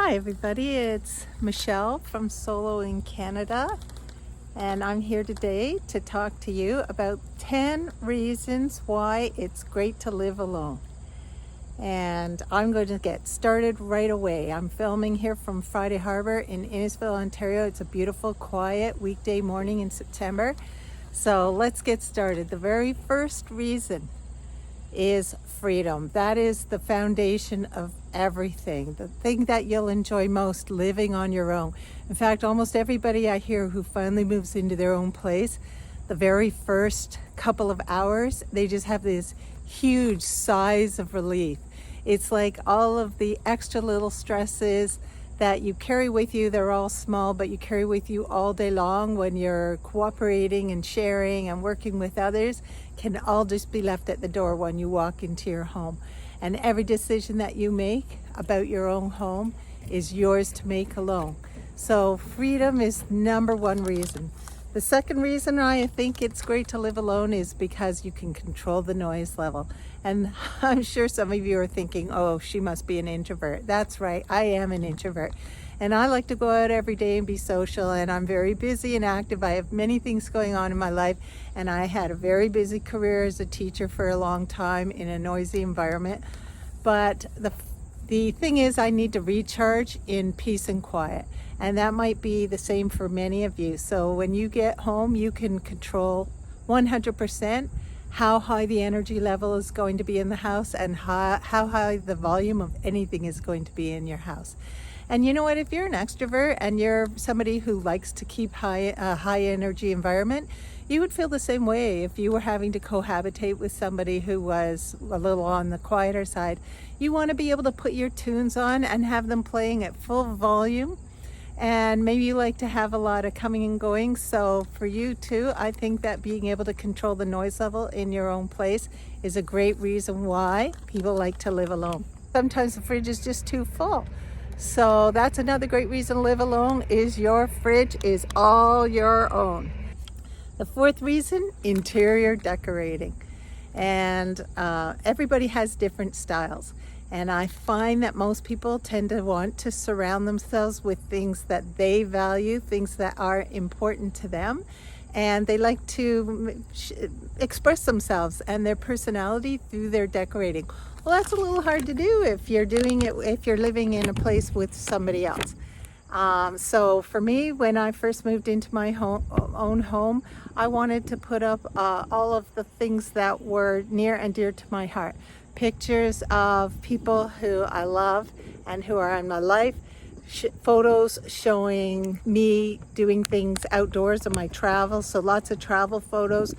Hi everybody, it's Michelle from Solo in Canada, and I'm here today to talk to you about 10 reasons why it's great to live alone. And I'm going to get started right away. I'm filming here from Friday Harbor in Innisfil, Ontario. It's a beautiful, quiet weekday morning in September. So let's get started. The very first reason is freedom. That is the foundation of everything. The thing that you'll enjoy most, living on your own. In fact, almost everybody I hear who finally moves into their own place, the very first couple of hours, they just have this huge sighs of relief. It's like all of the extra little stresses that you carry with you, they're all small, but you carry with you all day long when you're cooperating and sharing and working with others, can all just be left at the door when you walk into your home. And every decision that you make about your own home is yours to make alone. So freedom is number one reason. The second reason I think it's great to live alone is because you can control the noise level. And I'm sure some of you are thinking, oh, she must be an introvert. That's right, I am an introvert. And I like to go out every day and be social, and I'm very busy and active. I have many things going on in my life, and I had a very busy career as a teacher for a long time in a noisy environment. But the thing is, I need to recharge in peace and quiet. And that might be the same for many of you. So when you get home, you can control 100% how high the energy level is going to be in the house and how high the volume of anything is going to be in your house. And you know what, if you're an extrovert and you're somebody who likes to keep a high energy environment, you would feel the same way if you were having to cohabitate with somebody who was a little on the quieter side. You want to be able to put your tunes on and have them playing at full volume. And maybe you like to have a lot of coming and going. So for you too, I think that being able to control the noise level in your own place is a great reason why people like to live alone. Sometimes the fridge is just too full. So that's another great reason to live alone, is your fridge is all your own. The fourth reason, interior decorating. And everybody has different styles. And I find that most people tend to want to surround themselves with things that they value, things that are important to them. And they like to express themselves and their personality through their decorating. Well, that's a little hard to do if you're doing it, if you're living in a place with somebody else. So for me, when I first moved into my own home, I wanted to put up all of the things that were near and dear to my heart. Pictures of people who I love and who are in my life, photos showing me doing things outdoors in my travels, so lots of travel photos.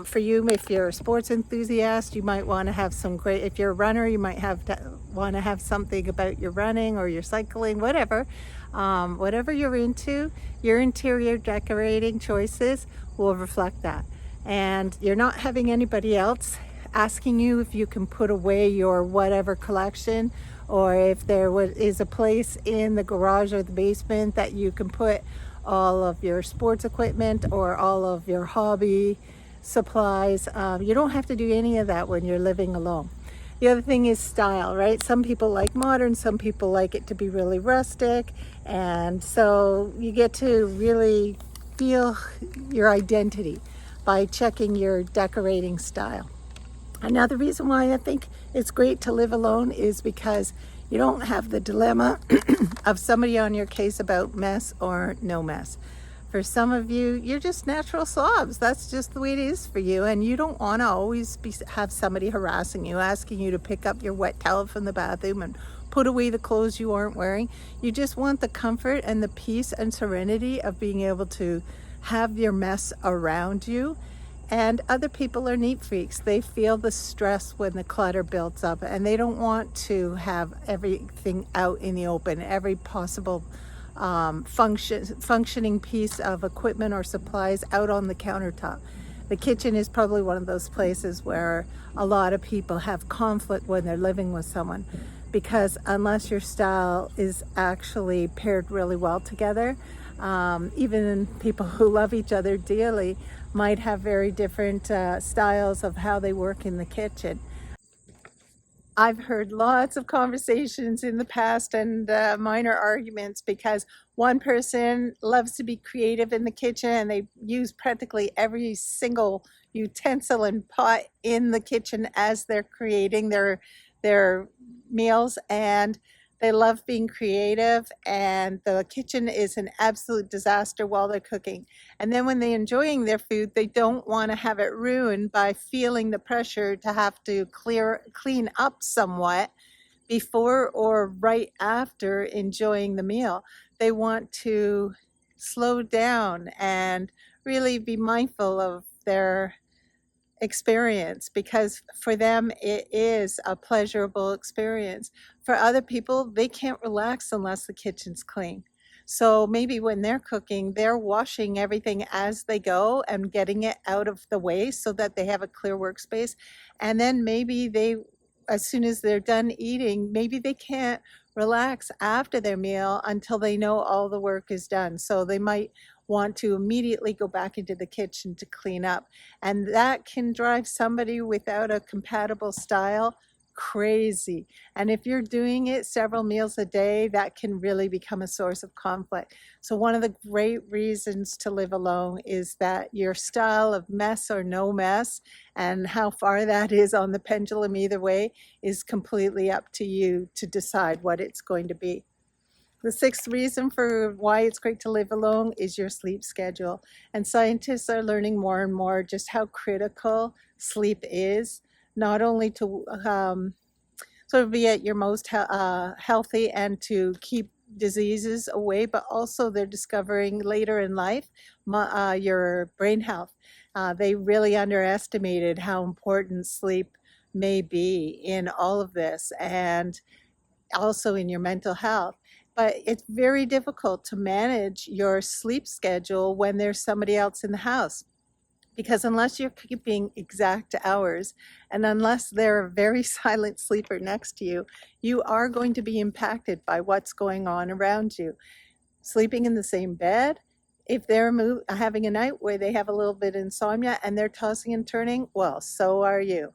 For you, if you're a sports enthusiast, you might want to have some great, if you're a runner, you might want to have something about your running or your cycling, whatever. Whatever you're into, your interior decorating choices will reflect that. And you're not having anybody else asking you if you can put away your whatever collection, or if there is a place in the garage or the basement that you can put all of your sports equipment or all of your hobby supplies. You don't have to do any of that when you're living alone. The other thing is style, right? Some people like modern, some people like it to be really rustic, and so you get to really feel your identity by checking your decorating style. Another reason why I think it's great to live alone is because you don't have the dilemma of somebody on your case about mess or no mess. For some of you, you're just natural slobs. That's just the way it is for you. And you don't want to always have somebody harassing you, asking you to pick up your wet towel from the bathroom and put away the clothes you aren't wearing. You just want the comfort and the peace and serenity of being able to have your mess around you. And other people are neat freaks. They feel the stress when the clutter builds up, and they don't want to have everything out in the open, every possible functioning piece of equipment or supplies out on the countertop. The kitchen is probably one of those places where a lot of people have conflict when they're living with someone, because unless your style is actually paired really well together, even people who love each other dearly might have very different styles of how they work in the kitchen. I've heard lots of conversations in the past and minor arguments because one person loves to be creative in the kitchen and they use practically every single utensil and pot in the kitchen as they're creating their meals, and they love being creative, and the kitchen is an absolute disaster while they're cooking. And then when they're enjoying their food, they don't want to have it ruined by feeling the pressure to have to clean up somewhat before or right after enjoying the meal. They want to slow down and really be mindful of their experience, because for them it is a pleasurable experience. For other people, they can't relax unless the kitchen's clean. So maybe when they're cooking, they're washing everything as they go and getting it out of the way so that they have a clear workspace. And then maybe they, as soon as they're done eating, maybe they can't relax after their meal until they know all the work is done. So they might want to immediately go back into the kitchen to clean up. And that can drive somebody without a compatible style crazy. And if you're doing it several meals a day, that can really become a source of conflict. So one of the great reasons to live alone is that your style of mess or no mess, and how far that is on the pendulum either way, is completely up to you to decide what it's going to be. The sixth reason for why it's great to live alone is your sleep schedule. And scientists are learning more and more just how critical sleep is, not only to sort of be at your most healthy and to keep diseases away, but also they're discovering later in life your brain health. They really underestimated how important sleep may be in all of this, and also in your mental health. But it's very difficult to manage your sleep schedule when there's somebody else in the house, because unless you're keeping exact hours and unless they're a very silent sleeper next to you, you are going to be impacted by what's going on around you. Sleeping in the same bed, if they're having a night where they have a little bit of insomnia and they're tossing and turning, well, so are you.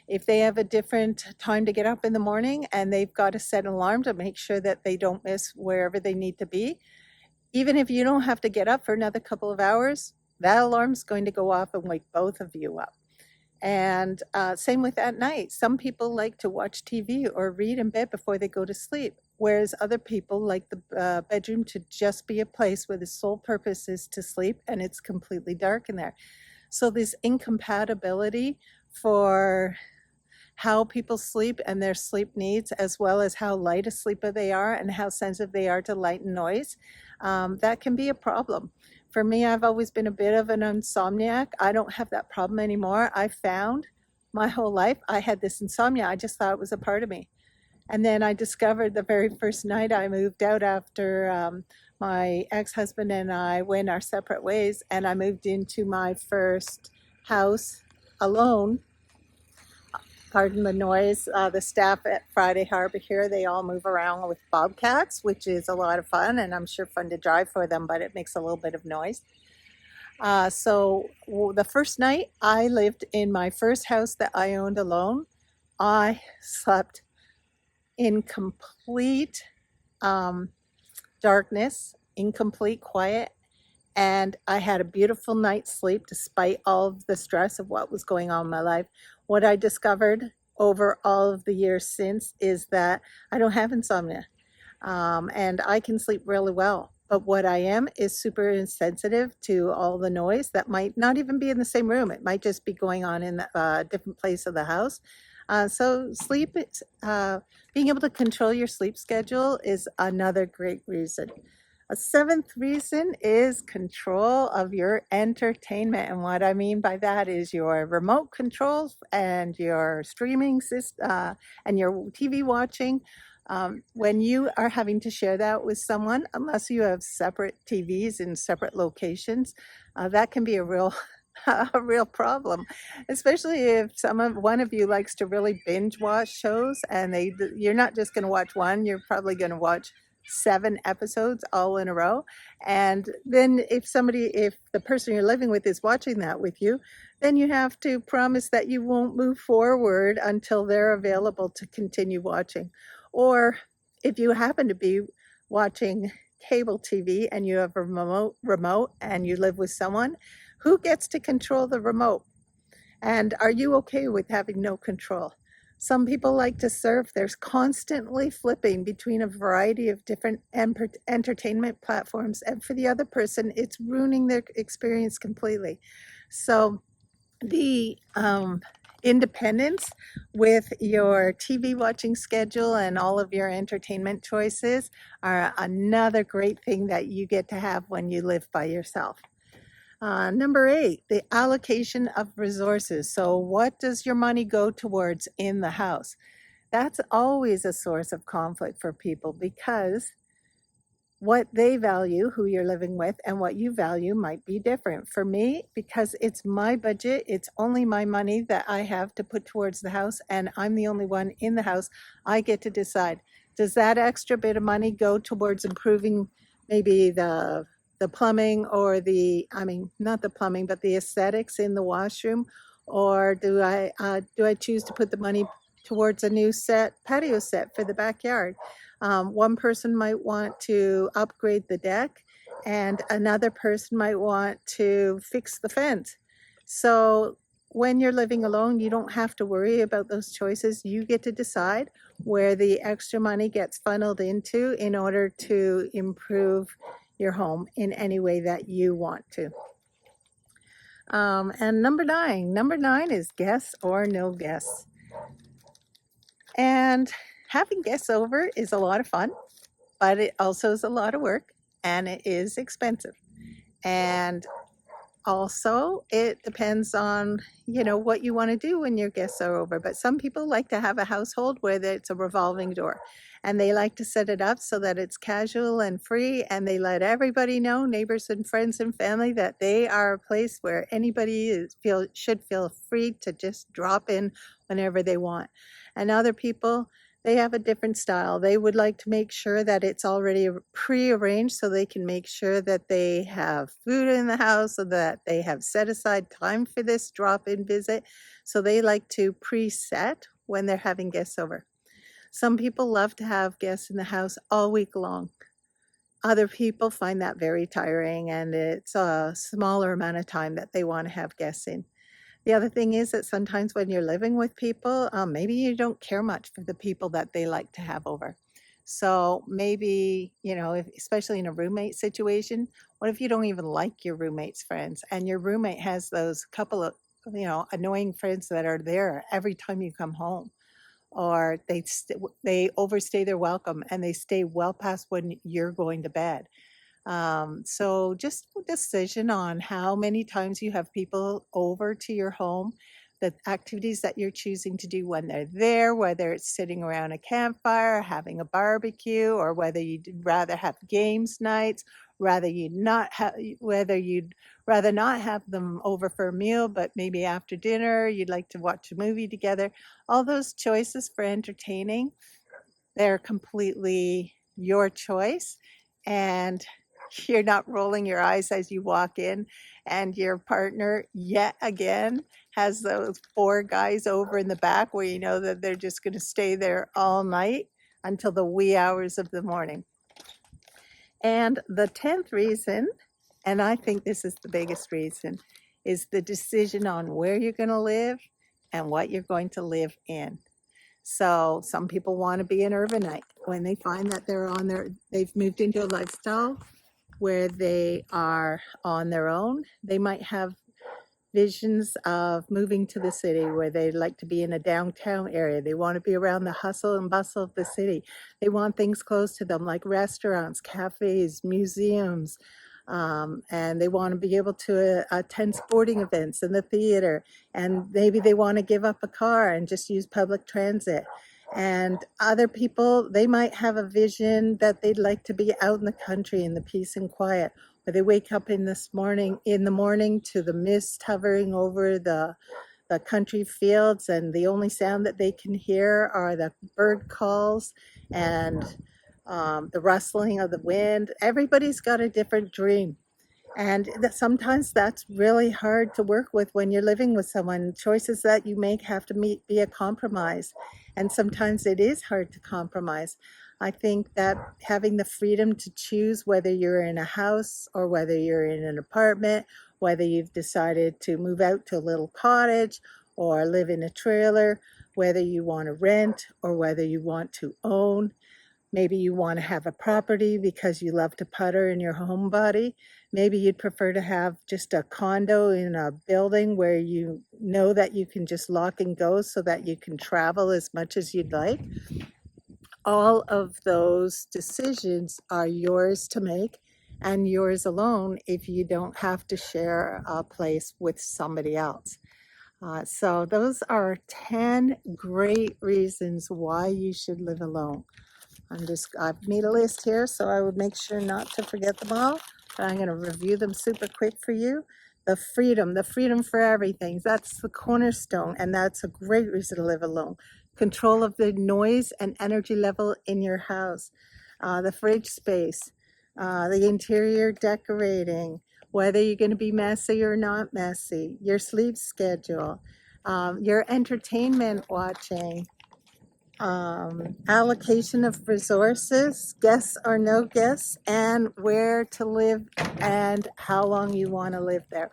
If they have a different time to get up in the morning and they've got to set an alarm to make sure that they don't miss wherever they need to be, even if you don't have to get up for another couple of hours, that alarm's going to go off and wake both of you up. And same with at night. Some people like to watch TV or read in bed before they go to sleep, whereas other people like the bedroom to just be a place where the sole purpose is to sleep and it's completely dark in there. So this incompatibility for how people sleep and their sleep needs, as well as how light a sleeper they are and how sensitive they are to light and noise, that can be a problem. For me, I've always been a bit of an insomniac. I don't have that problem anymore. I found my whole life I had this insomnia. I just thought it was a part of me. And then I discovered the very first night I moved out after my ex-husband and I went our separate ways, and I moved into my first house alone. Pardon the noise. The staff at Friday Harbor here, they all move around with bobcats, which is a lot of fun, and I'm sure fun to drive for them, but it makes a little bit of noise. So the first night I lived in my first house that I owned alone, I slept in complete darkness, in complete quiet, and I had a beautiful night's sleep despite all of the stress of what was going on in my life. What I discovered over all of the years since is that I don't have insomnia, and I can sleep really well. But what I am is super insensitive to all the noise that might not even be in the same room. It might just be going on in a different place of the house. So sleep, being able to control your sleep schedule is another great reason. A seventh reason is control of your entertainment. And what I mean by that is your remote controls and your streaming system and your TV watching. When you are having to share that with someone, unless you have separate TVs in separate locations, that can be a real a real problem, especially if one of you likes to really binge watch shows, and you're not just going to watch one, you're probably going to watch 7 episodes all in a row. And then if the person you're living with is watching that with you, then you have to promise that you won't move forward until they're available to continue watching. Or if you happen to be watching cable TV and you have a remote and you live with someone, who gets to control the remote? And are you okay with having no control? Some people like to surf. There's constantly flipping between a variety of different entertainment platforms. And for the other person, it's ruining their experience completely. So the independence with your TV watching schedule and all of your entertainment choices are another great thing that you get to have when you live by yourself. Number 8, the allocation of resources. So what does your money go towards in the house? That's always a source of conflict for people because what they value, who you're living with, and what you value might be different. For me, because it's my budget, it's only my money that I have to put towards the house, and I'm the only one in the house, I get to decide. Does that extra bit of money go towards improving maybe the plumbing or not the plumbing, but the aesthetics in the washroom? Or do I choose to put the money towards a new patio set for the backyard? One person might want to upgrade the deck, and another person might want to fix the fence. So when you're living alone, you don't have to worry about those choices. You get to decide where the extra money gets funneled into in order to improve your home in any way that you want to. And number nine is guests or no guests. And having guests over is a lot of fun, but it also is a lot of work and it is expensive. And also, it depends on, what you want to do when your guests are over. But some people like to have a household where it's a revolving door. And they like to set it up so that it's casual and free. And they let everybody know, neighbors and friends and family, that they are a place where anybody should feel free to just drop in whenever they want. And other people, they have a different style. They would like to make sure that it's already pre-arranged so they can make sure that they have food in the house, so that they have set aside time for this drop-in visit. So they like to preset when they're having guests over. Some people love to have guests in the house all week long. Other people find that very tiring, and it's a smaller amount of time that they want to have guests in. The other thing is that sometimes when you're living with people, maybe you don't care much for the people that they like to have over. So maybe, especially in a roommate situation, what if you don't even like your roommate's friends and your roommate has those couple of, annoying friends that are there every time you come home? Or they overstay their welcome and they stay well past when you're going to bed. So just a decision on how many times you have people over to your home, the activities that you're choosing to do when they're there, whether it's sitting around a campfire, having a barbecue, or whether you'd rather have games nights, whether you'd rather not have them over for a meal, but maybe after dinner, you'd like to watch a movie together. All those choices for entertaining, they're completely your choice. And you're not rolling your eyes as you walk in and your partner yet again has those 4 guys over in the back where you know that they're just going to stay there all night until the wee hours of the morning. And the 10th reason, and I think this is the biggest reason, is the decision on where you're going to live and what you're going to live in. So some people want to be an urbanite. When they find that they've moved into a lifestyle where they are on their own, they might have visions of moving to the city where they like to be in a downtown area. They want to be around the hustle and bustle of the city. They want things close to them like restaurants, cafes, museums, and they want to be able to attend sporting events in the theater. And maybe they want to give up a car and just use public transit. And other people, they might have a vision that they'd like to be out in the country in the peace and quiet, where they wake up in the morning to the mist hovering over the country fields, and the only sound that they can hear are the bird calls and the rustling of the wind. Everybody's got a different dream. And sometimes that's really hard to work with when you're living with someone. Choices that you make have to be a compromise. And sometimes it is hard to compromise. I think that having the freedom to choose whether you're in a house or whether you're in an apartment, whether you've decided to move out to a little cottage or live in a trailer, whether you want to rent or whether you want to own. Maybe you want to have a property because you love to putter in your homebody. Maybe you'd prefer to have just a condo in a building where you know that you can just lock and go so that you can travel as much as you'd like. All of those decisions are yours to make and yours alone if you don't have to share a place with somebody else. So those are 10 great reasons why you should live alone. I've made a list here, so I would make sure not to forget them all, but I'm going to review them super quick for you. The freedom for everything. That's the cornerstone, and that's a great reason to live alone. Control of the noise and energy level in your house, the fridge space, the interior decorating, whether you're going to be messy or not messy, your sleep schedule, your entertainment watching, allocation of resources, guests or no guests, and where to live and how long you want to live there.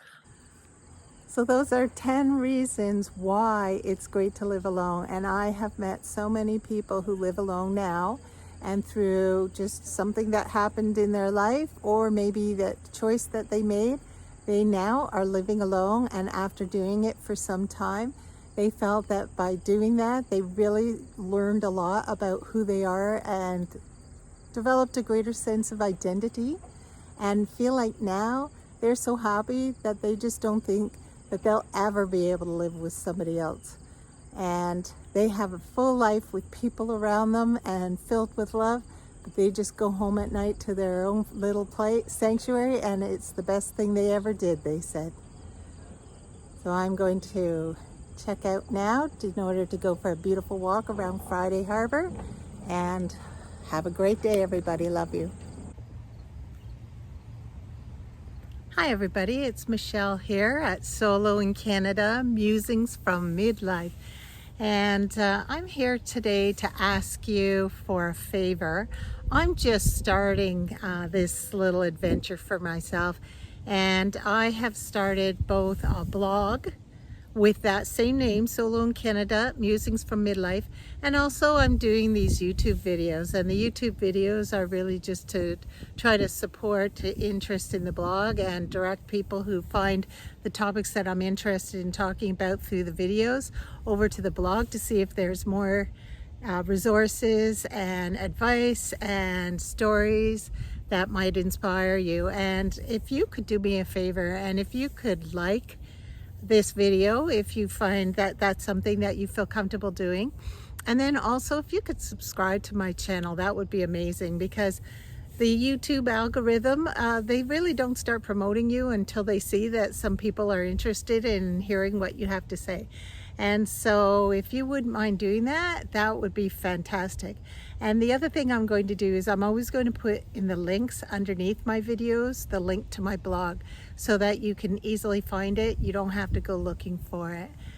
So those are 10 reasons why it's great to live alone. And I have met so many people who live alone now, and through just something that happened in their life, or maybe that choice that they made, they now are living alone. And after doing it for some time, they felt that by doing that, they really learned a lot about who they are and developed a greater sense of identity, and feel like now they're so happy that they just don't think that they'll ever be able to live with somebody else. And they have a full life with people around them and filled with love, but they just go home at night to their own little sanctuary, and it's the best thing they ever did, they said. So I'm going to check out now in order to go for a beautiful walk around Friday Harbor, and have a great day, everybody. Love you. Hi everybody, it's Michelle here at Solo in Canada, Musings from Midlife. And I'm here today to ask you for a favor. I'm just starting this little adventure for myself, and I have started both a blog with that same name, Solo in Canada, Musings from Midlife, and also I'm doing these YouTube videos, and the YouTube videos are really just to try to support interest in the blog and direct people who find the topics that I'm interested in talking about through the videos over to the blog to see if there's more resources and advice and stories that might inspire you. And if you could do me a favor, and if you could like this video, if you find that that's something that you feel comfortable doing, and then also if you could subscribe to my channel, that would be amazing, because the YouTube algorithm, they really don't start promoting you until they see that some people are interested in hearing what you have to say. And so if you wouldn't mind doing that, that would be fantastic. And the other thing I'm going to do is I'm always going to put in the links underneath my videos, the link to my blog, so that you can easily find it. You don't have to go looking for it.